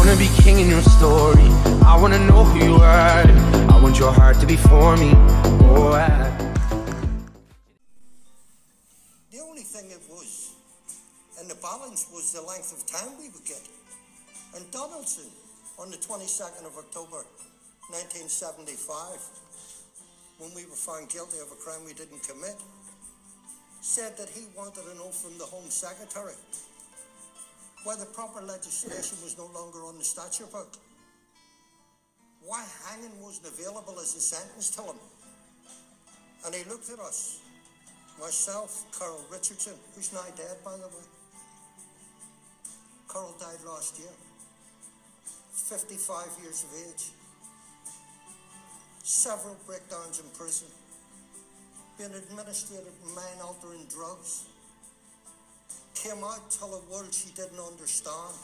wanna be king in your story. I wanna know who you are. I want your heart to be for me. Oh, The only thing it was in the balance was the length of time we would get. And Donaldson, on the 22nd of October 1975, when we were found guilty of a crime we didn't commit, said that he wanted an oath from the Home Secretary, why the proper legislation was no longer on the statute book, why hanging wasn't available as a sentence to him. And he looked at us, myself, Carl Richardson, who's now dead, by the way. Carl died last year, 55 years of age, several breakdowns in prison, being administered mind-altering drugs, came out to a world she didn't understand,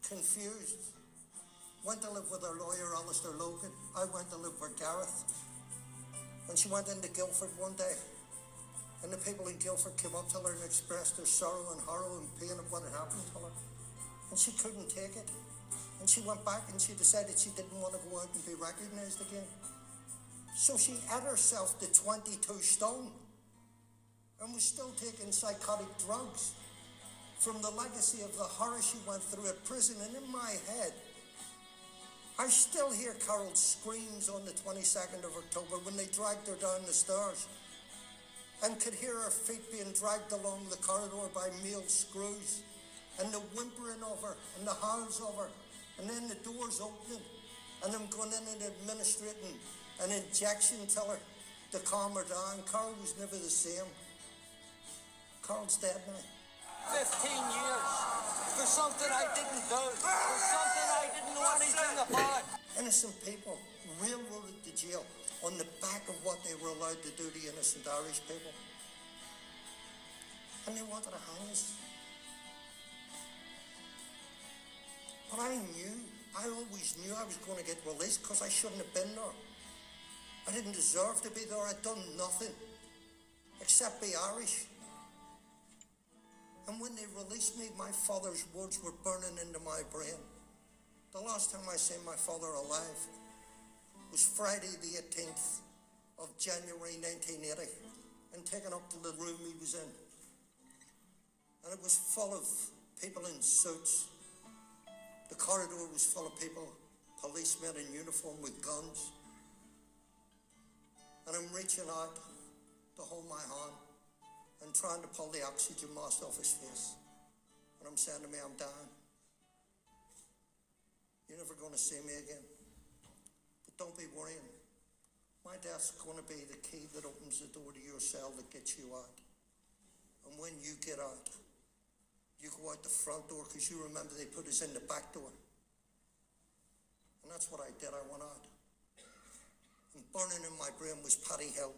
confused, went to live with her lawyer, Alistair Logan. I went to live with Gareth. And she went into Guildford one day, and the people in Guildford came up to her and expressed their sorrow and horror and pain of what had happened to her. And she couldn't take it. And she went back and she decided she didn't want to go out and be recognised again. So she ate herself to 22 stone and was still taking psychotic drugs from the legacy of the horror she went through at prison. And in my head, I still hear Carol's screams on the 22nd of October when they dragged her down the stairs, and could hear her feet being dragged along the corridor by male screws, and the whimpering of her and the howls of her, and then the doors opening and them going in and administrating an injection to her to calm her down. Carol was never the same. Carol's dead now. 15 years for something I didn't do, for something I didn't know anything about. Innocent people railroaded to jail on the back of what they were allowed to do to innocent Irish people. And they wanted to hang us. But I always knew I was going to get released because I shouldn't have been there. I didn't deserve to be there. I'd done nothing except be Irish. And when they released me, my father's words were burning into my brain. The last time I seen my father alive was Friday the 18th of January 1980, and taken up to the room he was in. And it was full of people in suits. The corridor was full of people, policemen in uniform with guns. And I'm reaching out to hold my hand and trying to pull the oxygen mask off his face. And I'm saying to me, I'm dying. You're never going to see me again. But don't be worrying. My death's going to be the key that opens the door to your cell that gets you out. And when you get out, you go out the front door, because you remember they put us in the back door. And that's what I did. I went out. And burning in my brain was Paddy Hill,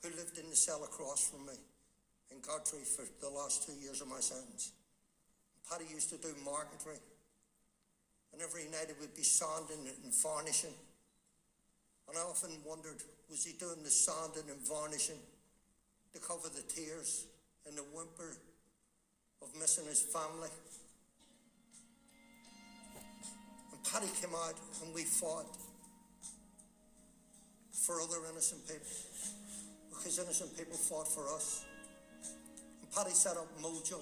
who lived in the cell across from me in Gartree for the last 2 years of my sentence. Paddy used to do marquetry, and every night it would be sanding and varnishing. And I often wondered, was he doing the sanding and varnishing to cover the tears and the whimper of missing his family? And Paddy came out and we fought for other innocent people, because innocent people fought for us. And Paddy set up Mojo,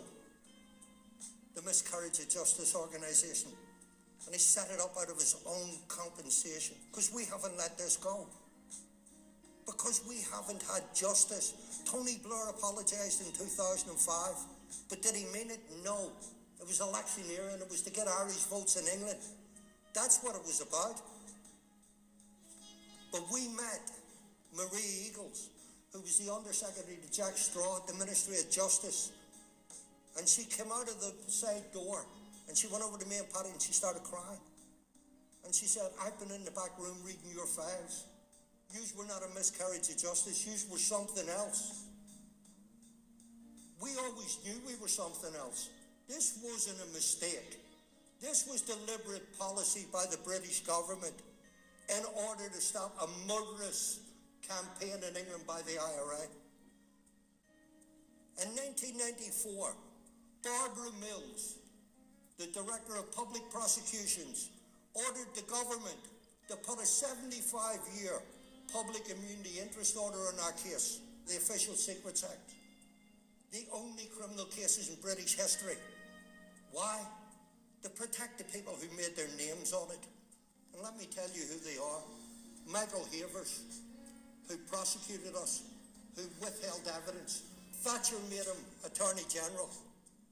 the Miscarriage of Justice organisation, and he set it up out of his own compensation, because we haven't let this go, because we haven't had justice. Tony Blair apologised in 2005, but did he mean it? No. It was electioneering, it was to get Irish votes in England. That's what it was about. But we met Marie Eagles, who was the Undersecretary to Jack Straw at the Ministry of Justice. And she came out of the side door and she went over to me and Paddy and she started crying. And she said, I've been in the back room reading your files. Yous were not a miscarriage of justice, yous were something else. We always knew we were something else. This wasn't a mistake. This was deliberate policy by the British government in order to stop a murderous campaign in England by the IRA. In 1994, Barbara Mills, the Director of Public Prosecutions, ordered the government to put a 75-year public immunity interest order on our case, the Official Secrets Act. The only criminal cases in British history. Why? To protect the people who made their names on it. And let me tell you who they are. Michael Havers, who prosecuted us, who withheld evidence. Thatcher made him Attorney General,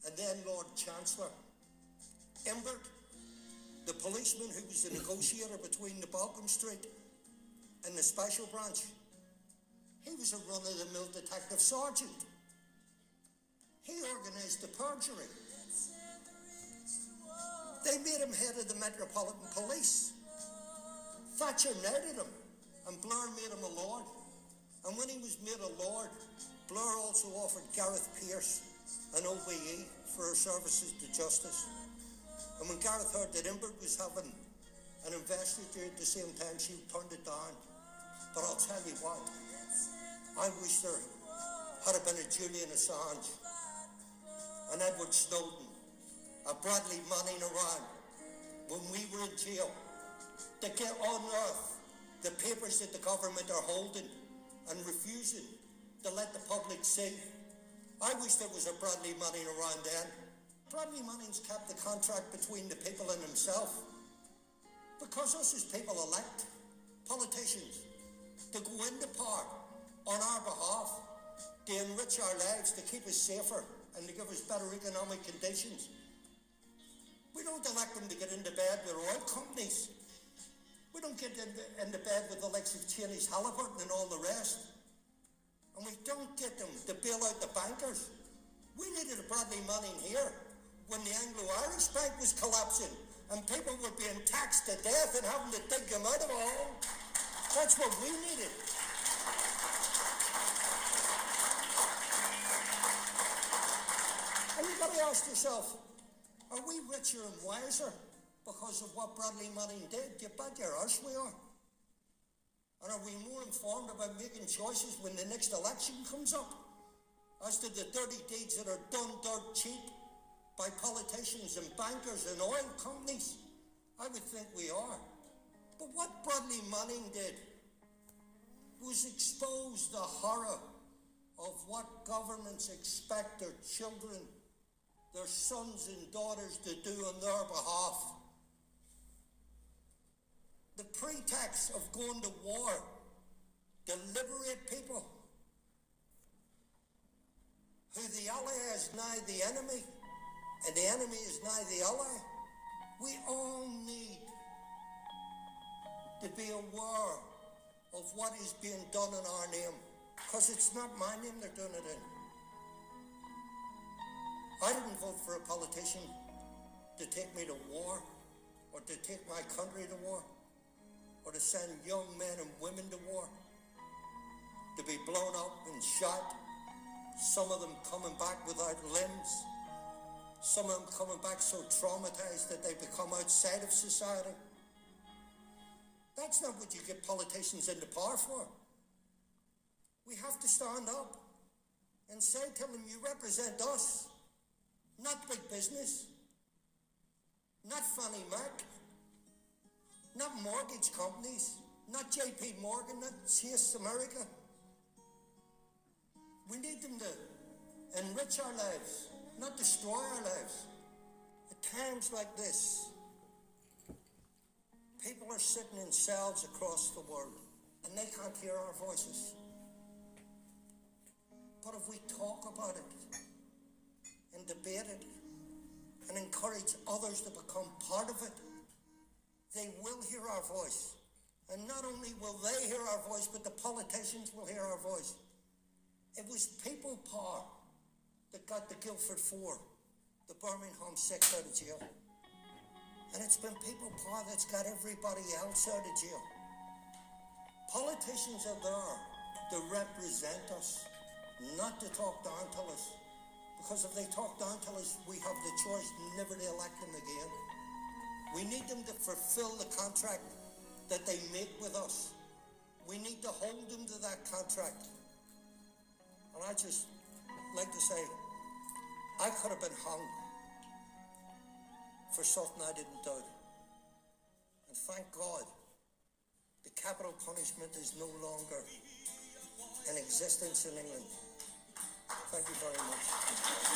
and then Lord Chancellor. Imbert, the policeman who was the negotiator between the Balcombe Street and the Special Branch, he was a run-of-the-mill detective sergeant. He organised the perjury. They made him head of the Metropolitan Police. Thatcher knighted him, and Blair made him a lord. And when he was made a lord, Blair also offered Gareth Pearce an OBE for her services to justice. And when Gareth heard that Imbert was having an investiture at the same time, she turned it down. But I'll tell you what, I wish there had been a Julian Assange, an Edward Snowden, a Bradley Manning around when we were in jail to get unearth the papers that the government are holding and refusing to let the public see. I wish there was a Bradley Manning around then. Bradley Manning's kept the contract between the people and himself, because us as people elect politicians to go into power on our behalf, to enrich our lives, to keep us safer and to give us better economic conditions. We don't elect them to get into bed with oil companies. We don't get into bed with the likes of Cheney's Halliburton and all the rest. And we don't get them to bail out the bankers. We needed a Bradley Manning here when the Anglo-Irish Bank was collapsing and people were being taxed to death and having to dig them out of a hole. That's what we needed. And you've got to ask yourself, are we richer and wiser because of what Bradley Manning did? You bet your arse we are. And are we more informed about making choices when the next election comes up as to the dirty deeds that are done dirt cheap by politicians and bankers and oil companies? I would think we are. But what Bradley Manning did was expose the horror of what governments expect their children, their sons and daughters to do on their behalf. The pretext of going to war to liberate people, who the ally is now the enemy, and the enemy is now the ally. We all need to be aware of what is being done in our name, because it's not my name they're doing it in. I didn't vote for a politician to take me to war, or to take my country to war, or to send young men and women to war, to be blown up and shot, some of them coming back without limbs, some of them coming back so traumatized that they become outside of society. That's not what you get politicians into power for. We have to stand up and say to them, you represent us, not big business, not Fannie Mac, not mortgage companies, not JP Morgan, not Chase America. We need them to enrich our lives, not destroy our lives. At times like this, people are sitting in cells across the world and they can't hear our voices. But if we talk about it and debate it and encourage others to become part of it, they will hear our voice. And not only will they hear our voice, but the politicians will hear our voice. It was people power that got the Guildford 4, the Birmingham Six out of jail. And it's been people power that's got everybody else out of jail. Politicians are there to represent us, not to talk down to us. Because if they talk down to us, we have the choice never to elect them again. We need them to fulfill the contract that they make with us. We need to hold them to that contract. And I just like to say, I could have been hung for something I didn't do. And thank God, the capital punishment is no longer in existence in England. Thank you very much.